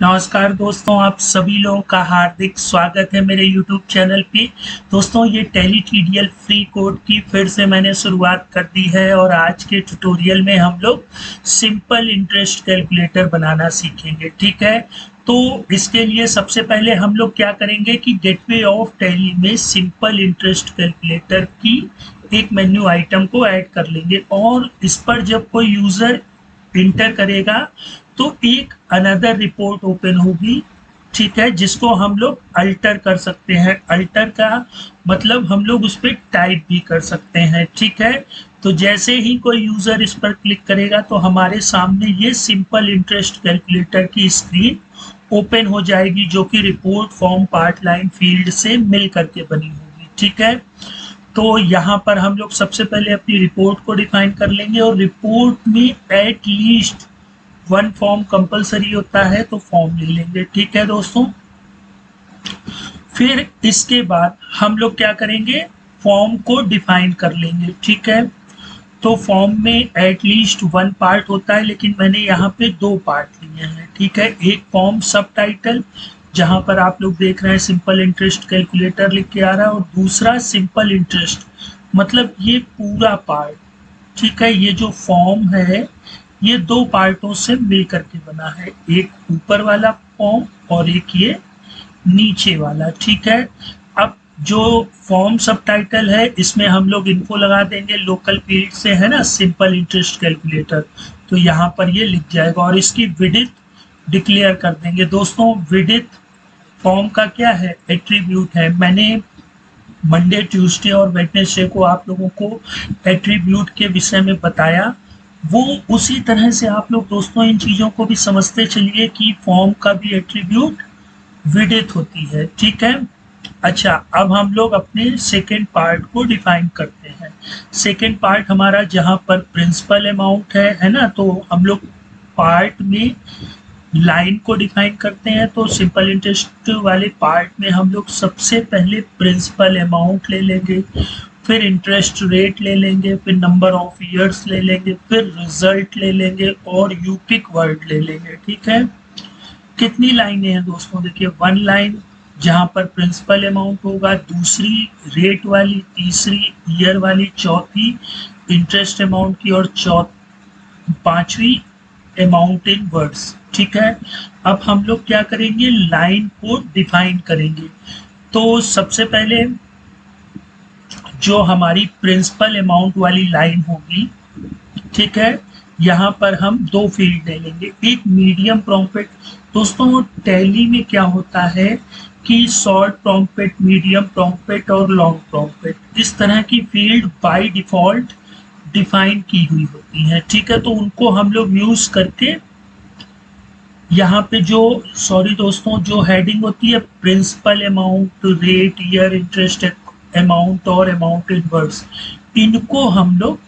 नमस्कार दोस्तों, आप सभी लोगों का हार्दिक स्वागत है मेरे YouTube चैनल पे। दोस्तों, ये टैली टीडीएल फ्री कोड की फिर से मैंने शुरुआत कर दी है और आज के ट्यूटोरियल में हम लोग सिंपल इंटरेस्ट कैलकुलेटर बनाना सीखेंगे। ठीक है, तो इसके लिए सबसे पहले हम लोग क्या करेंगे कि गेटवे ऑफ टैली में सिंपल इंटरेस्ट कैलकुलेटर की एक मेन्यू आइटम को ऐड कर लेंगे और इस पर जब कोई यूज़र इंटर करेगा तो एक अनदर रिपोर्ट ओपन होगी। ठीक है, जिसको हम लोग अल्टर कर सकते हैं। अल्टर का मतलब हम लोग उस पर टाइप भी कर सकते हैं। ठीक है, तो जैसे ही कोई यूजर इस पर क्लिक करेगा तो हमारे सामने ये सिंपल इंटरेस्ट कैलकुलेटर की स्क्रीन ओपन हो जाएगी, जो कि report form part line field से मिल करके बनी होगी। ठीक है, तो यहाँ पर हम लोग सबसे पहले अपनी रिपोर्ट को डिफाइन कर लेंगे और रिपोर्ट में at least one form compulsory होता है, तो फॉर्म ले लेंगे। ठीक है दोस्तों, फिर इसके बाद हम लोग क्या करेंगे, फॉर्म को डिफाइन कर लेंगे। ठीक है, तो फॉर्म में एट लीस्ट वन पार्ट होता है, लेकिन मैंने यहाँ पे दो पार्ट लिए हैं। ठीक है, एक फॉर्म सब टाइटल जहाँ पर आप लोग देख रहे हैं सिंपल इंटरेस्ट कैलकुलेटर लिख के आ रहा है, और दूसरा सिंपल इंटरेस्ट, मतलब ये पूरा पार्ट। ठीक है, ये जो फॉर्म है ये दो पार्टों से मिल करके बना है, एक ऊपर वाला फॉर्म और एक ये नीचे वाला। ठीक है, अब जो फॉर्म सब टाइटल है इसमें हम लोग इन्फो लगा देंगे लोकल फील्ड से, है ना, सिंपल इंटरेस्ट कैलकुलेटर, तो यहाँ पर ये लिख जाएगा और इसकी विड्थ डिक्लेयर कर देंगे। दोस्तों, विड्थ फॉर्म का क्या है, एट्रीब्यूट है। मैंने मंडे, ट्यूसडे और वेडनेसडे को आप लोगों को एट्रीब्यूट के विषय में बताया, वो उसी तरह से आप लोग दोस्तों इन चीज़ों को भी समझते चलिए कि फॉर्म का भी एट्रीब्यूट विड्थ होती है। ठीक है, अच्छा, अब हम लोग अपने सेकेंड पार्ट को डिफाइन करते हैं। सेकेंड पार्ट हमारा जहाँ पर प्रिंसिपल अमाउंट है ना, तो हम लोग पार्ट में लाइन को डिफाइन करते हैं। तो सिंपल इंटरेस्ट वाले पार्ट में हम लोग सबसे पहले प्रिंसिपल अमाउंट ले लेंगे, फिर इंटरेस्ट रेट ले लेंगे, फिर नंबर ऑफ ईयर्स ले लेंगे, फिर रिजल्ट ले लेंगे और यूपिक वर्ड ले लेंगे। ठीक है, कितनी लाइनें हैं दोस्तों, देखिए वन लाइन जहां पर प्रिंसिपल अमाउंट होगा, दूसरी रेट वाली, तीसरी ईयर वाली, चौथी इंटरेस्ट अमाउंट की और पांचवी अमाउंट इन वर्ड्स। ठीक है, अब हम लोग क्या करेंगे, लाइन को डिफाइन करेंगे। तो सबसे पहले जो हमारी प्रिंसिपल अमाउंट वाली लाइन होगी, ठीक है, यहाँ पर हम दो फील्ड ले लेंगे, एक मीडियम प्रॉम्प्ट। दोस्तों, टैली में क्या होता है कि शॉर्ट प्रॉम्प्ट, मीडियम प्रॉम्प्ट और लॉन्ग प्रॉम्प्ट, इस तरह की फील्ड बाय डिफॉल्ट डिफाइन की हुई होती हैं। ठीक है, तो उनको हम लोग यूज करके यहाँ पे जो, सॉरी दोस्तों, जो हेडिंग होती है principal amount, rate, year, interest amount और अमाउंट इन वर्ड्स, इनको हम लोग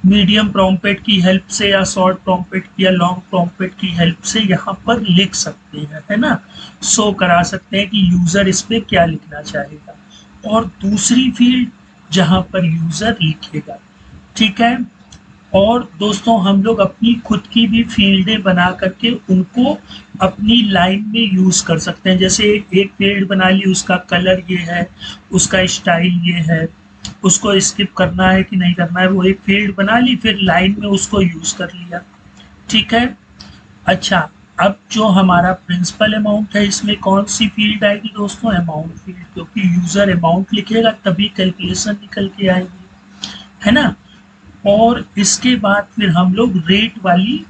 मीडियम प्रॉम्प्ट की हेल्प से या शॉर्ट प्रॉम्प्ट की या लॉन्ग प्रॉम्प्ट की हेल्प से यहाँ पर लिख सकते हैं, है ना, शो करा सकते हैं कि यूजर इस पे क्या लिखना चाहेगा, और दूसरी फील्ड जहाँ पर यूजर लिखेगा। ठीक है, और दोस्तों हम लोग अपनी खुद की भी फील्डें बना करके उनको अपनी लाइन में यूज कर सकते हैं। जैसे एक फील्ड बना ली, उसका कलर ये है, उसका स्टाइल ये है, उसको स्किप करना है कि नहीं करना है, वो एक फील्ड बना ली, फिर लाइन में उसको यूज कर लिया। ठीक है, अच्छा, अब जो हमारा प्रिंसिपल अमाउंट है इसमें कौन सी फील्ड आएगी दोस्तों, अमाउंट फील्ड, क्योंकि यूजर अमाउंट लिखेगा तभी कैलकुलेशन निकल के आएगी, है ना। और इसके बाद फिर हम लोग रेट वाली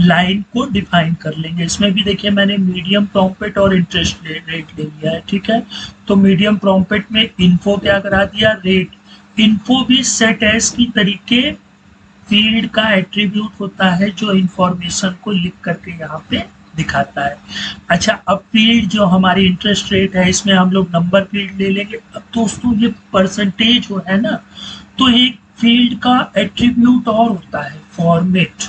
लाइन को डिफाइन कर लेंगे। इसमें भी देखिए मैंने मीडियम प्रॉम्प्ट और इंटरेस्ट रेट ले लिया है। ठीक है, तो मीडियम प्रॉम्प्ट में इन्फो क्या करा दिया, रेट। इन्फो भी सेट एज की तरीके फील्ड का एट्रीब्यूट होता है जो इंफॉर्मेशन को लिख करके यहाँ पे दिखाता है। अच्छा, अब फील्ड जो हमारी इंटरेस्ट रेट है इसमें हम लोग नंबर फील्ड ले लेंगे। अब दोस्तों ये परसेंटेज हो है ना, तो एक फील्ड का एट्रीब्यूट और होता है फॉर्मेट,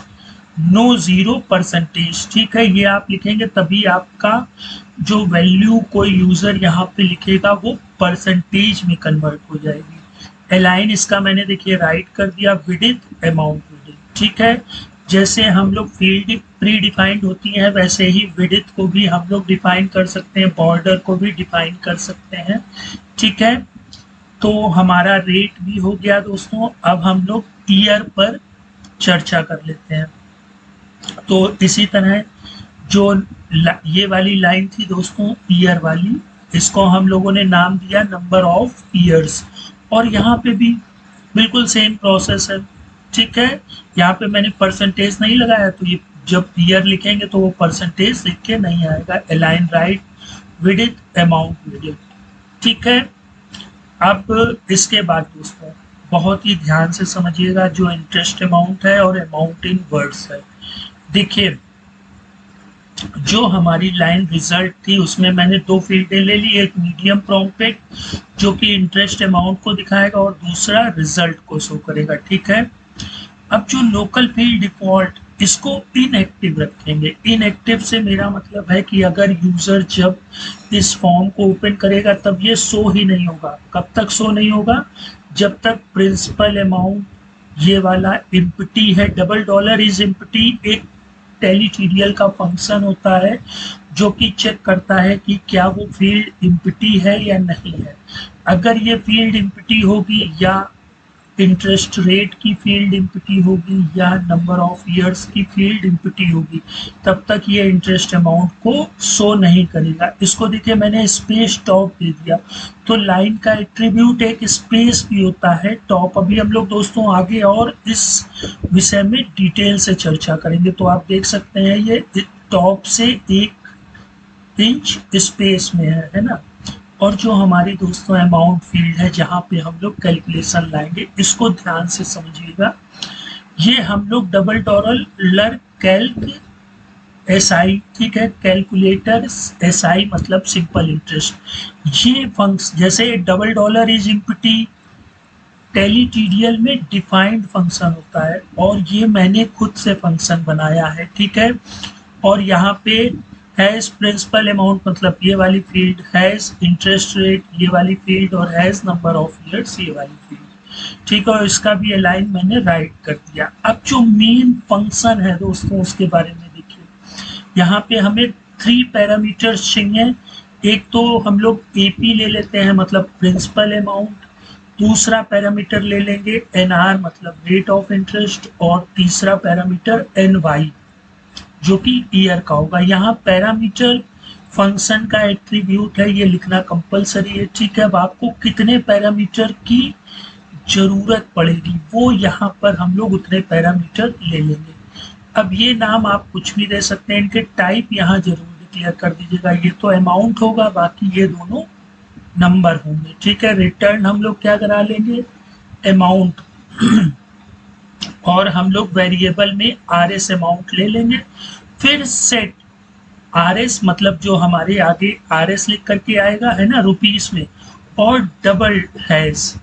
नो जीरो परसेंटेज। ठीक है, ये आप लिखेंगे तभी आपका जो वैल्यू कोई यूजर यहाँ पे लिखेगा वो परसेंटेज में कन्वर्ट हो जाएगी। अलाइन इसका मैंने देखिए राइट कर दिया, विड्थ अमाउंट विड्थ। ठीक है, जैसे हम लोग फील्ड प्री डिफाइंड होती हैं वैसे ही विड्थ को भी हम लोग डिफाइन कर सकते हैं, बॉर्डर को भी डिफाइन कर सकते हैं। ठीक है, तो हमारा रेट भी हो गया दोस्तों। अब हम लोग ईयर पर चर्चा कर लेते हैं। तो इसी तरह जो ये वाली लाइन थी दोस्तों ईयर वाली, इसको हम लोगों ने नाम दिया नंबर ऑफ ईयर्स। और यहाँ पे भी बिल्कुल सेम प्रोसेस है। ठीक है, यहाँ पे मैंने परसेंटेज नहीं लगाया, तो ये जब ईयर लिखेंगे तो वो परसेंटेज लिख के नहीं आएगा। Align right width amount width. ठीक है, अब इसके बाद दोस्तों बहुत ही ध्यान से समझिएगा, जो इंटरेस्ट अमाउंट है और अमाउंट इन वर्ड्स है। देखिए, जो हमारी लाइन रिजल्ट थी उसमें मैंने दो फील्डें ले ली, एक मीडियम प्रॉम्प्ट जो कि इंटरेस्ट अमाउंट को दिखाएगा और दूसरा रिजल्ट को शो करेगा। ठीक है, अब जो लोकल फील्ड डिफॉल्ट, इसको इनएक्टिव रखेंगे। इनएक्टिव से मेरा मतलब है कि अगर यूजर जब इस फॉर्म को ओपन करेगा तब ये शो ही नहीं होगा। कब तक शो नहीं होगा? जब तक प्रिंसिपल अमाउंट ये वाला एम्प्टी है। डबल डॉलर इज एम्प्टी एक टेलीटीरियल का फंक्शन होता है जो कि चेक करता है कि क्या वो फील्ड एम्प्टी है या नहीं है। अगर ये फील्ड एम्प्टी होगी या इंटरेस्ट रेट की फील्ड एम्प्टी होगी या नंबर ऑफ ईयर्स की फील्ड एम्प्टी होगी, तब तक ये इंटरेस्ट अमाउंट को शो नहीं करेगा। इसको देखिए मैंने स्पेस टॉप दे दिया, तो लाइन का एट्रीब्यूट एक स्पेस भी होता है टॉप। अभी हम लोग दोस्तों आगे और इस विषय में डिटेल से चर्चा करेंगे। तो आप देख सकते हैं ये टॉप से 1 इंच स्पेस में है ना। और जो हमारी दोस्तों अमाउंट फील्ड है जहाँ पे हम लोग कैलकुलेशन लाएंगे, इसको ध्यान से समझिएगा। ये हम लोग डबल डॉलर कैल्क एसआई, ठीक है, कैलकुलेटर एसआई मतलब सिंपल इंटरेस्ट। ये फंक्शन जैसे डबल डॉलर इज इम्प्टी टेलीटीरियल में डिफाइंड फंक्शन होता है और ये मैंने खुद से फंक्शन बनाया है। ठीक है, और यहाँ पे हैज प्रिंसिपल अमाउंट मतलब ये वाली फील्ड, हैज इंटरेस्ट रेट ये वाली फील्ड और हैज नंबर ऑफ ईयर्स ये वाली फील्ड। ठीक है, और इसका भी अलाइन मैंने राइट कर दिया। अब जो मेन फंक्शन है दोस्तों उसके बारे में देखिए, यहाँ पे हमें 3 पैरामीटर्स चाहिए। एक तो हम लोग एपी ले लेते हैं मतलब प्रिंसिपल अमाउंट, दूसरा पैरामीटर ले लेंगे एनआर मतलब रेट ऑफ इंटरेस्ट और तीसरा पैरामीटर एनवाई जो कि ईयर का होगा। यहाँ पैरामीटर फंक्शन का एट्रीब्यूट है, ये लिखना कंपलसरी है। ठीक है, अब आपको कितने पैरामीटर की जरूरत पड़ेगी वो यहाँ पर हम लोग उतने पैरामीटर ले लेंगे। अब ये नाम आप कुछ भी दे सकते हैं, इनके टाइप यहाँ जरूर डिक्लेयर कर दीजिएगा। ये तो अमाउंट होगा, बाकी ये दोनों नंबर होंगे। ठीक है, रिटर्न हम लोग क्या करा लेंगे, अमाउंट और हम लोग वेरिएबल में आरएस अमाउंट ले लेंगे। फिर सेट आरएस मतलब जो हमारे आगे आरएस लिख करके आएगा है ना रुपीस में, और डबल हैज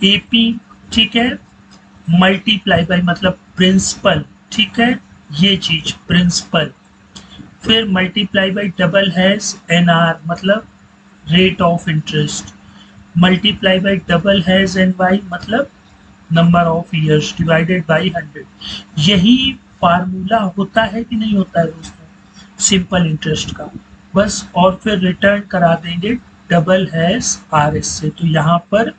एपी। ठीक है, मल्टीप्लाई बाय मतलब प्रिंसिपल। ठीक है, ये चीज प्रिंसिपल। फिर multiply by double has NR मतलब rate of interest, multiply by double has NY मतलब number of years divided by 100। यही फार्मूला होता है कि नहीं होता है दोस्तों सिंपल इंटरेस्ट का, बस। और फिर रिटर्न करा देंगे डबल हैज आरएस से। तो यहाँ पर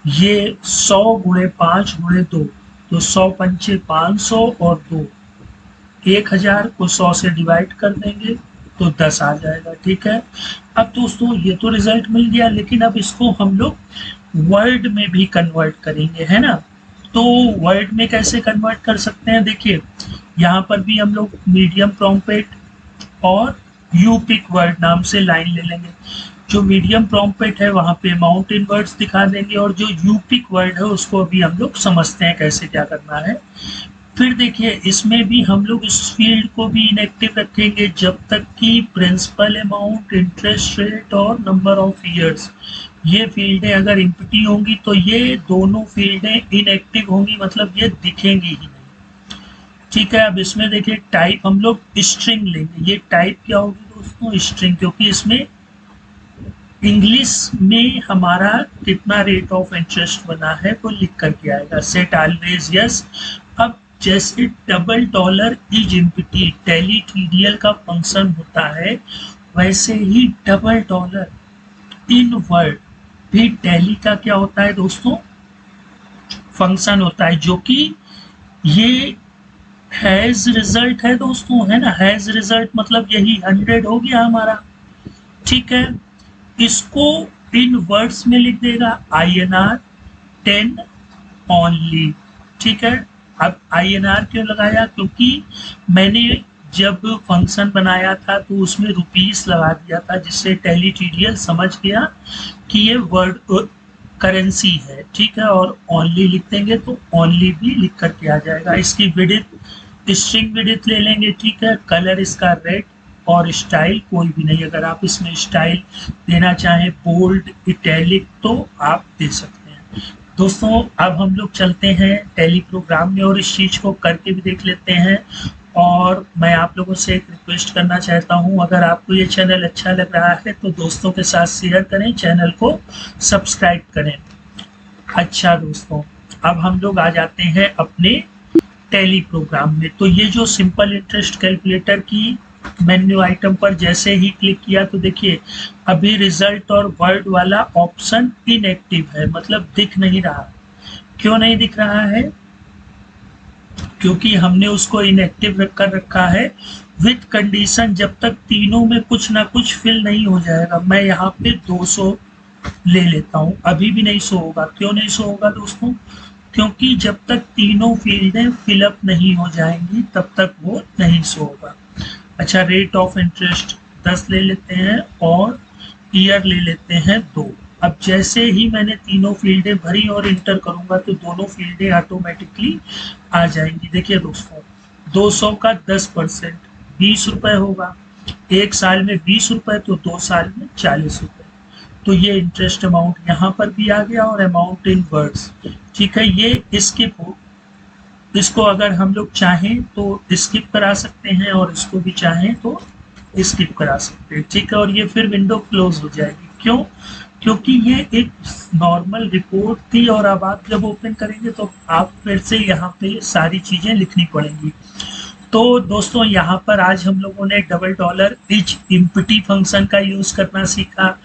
ये 100 गुणे 5 गुणे 2, तो 100 पंचे 500 और 2 1000 को 100 से डिवाइड कर देंगे तो 10 आ जाएगा। ठीक है, अब दोस्तों ये तो रिजल्ट मिल गया, लेकिन अब इसको हम लोग वर्ड में भी कन्वर्ट करेंगे है ना। तो वर्ड में कैसे कन्वर्ट कर सकते हैं, देखिए यहाँ पर भी हम लोग मीडियम प्रॉम्प्ट और यूपिक वर्ड नाम से लाइन ले लेंगे। जो मीडियम प्रॉम्प्ट है वहाँ पे अमाउंट इन वर्ड्स दिखा देंगे और जो यूपिक वर्ड है उसको अभी हम लोग समझते हैं कैसे क्या करना है। फिर देखिए इसमें भी हम लोग इस फील्ड को भी इनएक्टिव रखेंगे जब तक कि प्रिंसिपल अमाउंट, इंटरेस्ट रेट और नंबर ऑफ ईयर्स ये फील्डें अगर एम्प्टी होंगी तो ये दोनों फील्डें इनएक्टिव होंगी, मतलब ये दिखेंगी ही नहीं। ठीक है, अब इसमें देखिए टाइप हम लोग स्ट्रिंग लेंगे। ये टाइप क्या होगी दोस्तों, स्ट्रिंग, क्योंकि इसमें इंग्लिश में हमारा कितना रेट ऑफ इंटरेस्ट बना है वो लिख करके आएगा। Set always yes. अब जैसे double dollar is empty tally TDL का फंक्शन होता है, वैसे ही डबल डॉलर इन वर्ड भी टैली का क्या होता है दोस्तों, फंक्शन होता है, जो कि ये हैज रिजल्ट है दोस्तों, है ना। हैज रिजल्ट मतलब यही 100 हो गया हमारा, ठीक है। इसको इन वर्ड्स में लिख देगा INR 10 ओनली, ठीक है। अब INR क्यों लगाया, क्योंकि मैंने जब फंक्शन बनाया था तो उसमें रुपीस लगा दिया था, जिससे टैली TDL समझ गया कि ये वर्ड करेंसी है, ठीक है। और ओनली लिख देंगे तो ओनली भी लिख करके आ जाएगा। इसकी विड्थ स्ट्रिंग विड्थ ले लेंगे, ठीक है। कलर इसका रेड और स्टाइल कोई भी नहीं, अगर आप इसमें स्टाइल देना चाहें बोल्ड इटैलिक तो आप दे सकते हैं। दोस्तों अब हम लोग चलते हैं टैली प्रोग्राम में और इस चीज़ को करके भी देख लेते हैं। और मैं आप लोगों से एक रिक्वेस्ट करना चाहता हूं, अगर आपको ये चैनल अच्छा लग रहा है तो दोस्तों के साथ शेयर करें, चैनल को सब्सक्राइब करें। अच्छा दोस्तों, अब हम लोग आ जाते हैं अपने टैली प्रोग्राम में। तो ये जो सिंपल इंटरेस्ट कैलकुलेटर की मेन्यू आइटम पर जैसे ही क्लिक किया तो देखिए अभी रिजल्ट और वर्ड वाला ऑप्शन इनएक्टिव है, मतलब दिख नहीं रहा। क्यों नहीं दिख रहा है, क्योंकि हमने उसको इनएक्टिव कर रखा है विथ कंडीशन जब तक तीनों में कुछ ना कुछ फिल नहीं हो जाएगा। मैं यहाँ पे 200 ले लेता हूँ, अभी भी नहीं शो होगा। क्यों नहीं शो होगा दोस्तों, क्योंकि जब तक तीनों फील्डें फिलअप नहीं हो जाएंगी तब तक वो नहीं शो होगा। अच्छा, रेट ऑफ इंटरेस्ट 10 ले लेते हैं और ईयर ले लेते हैं 2। अब जैसे ही मैंने तीनों फील्डें भरी और इंटर करूंगा तो दोनों फील्डें ऑटोमेटिकली आ जाएंगी। देखिए दोस्तों 200 का 10% 20 रुपये होगा, एक साल में 20 रुपये तो 2 साल में 40 रुपये। तो ये इंटरेस्ट अमाउंट यहाँ पर भी आ गया और अमाउंट इन वर्ड्स, ठीक है। ये स्किप हो, इसको अगर हम लोग चाहें तो स्किप करा सकते हैं और इसको भी चाहें तो स्किप करा सकते हैं, ठीक है। और ये फिर विंडो क्लोज हो जाएगी। क्यों, क्योंकि ये एक नॉर्मल रिपोर्ट थी और अब आप जब ओपन करेंगे तो आप फिर से यहाँ पे सारी चीजें लिखनी पड़ेंगी। तो दोस्तों यहाँ पर आज हम लोगों ने double dollar is empty function का यूज करना सीखा,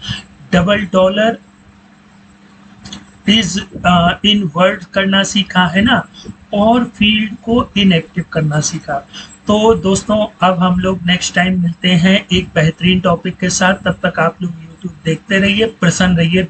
double dollar is in word करना सीखा, है ना, और फील्ड को इनएक्टिव करना सीखा। तो दोस्तों अब हम लोग नेक्स्ट टाइम मिलते हैं एक बेहतरीन टॉपिक के साथ। तब तक आप लोग यूट्यूब देखते रहिए, प्रसन्न रहिए।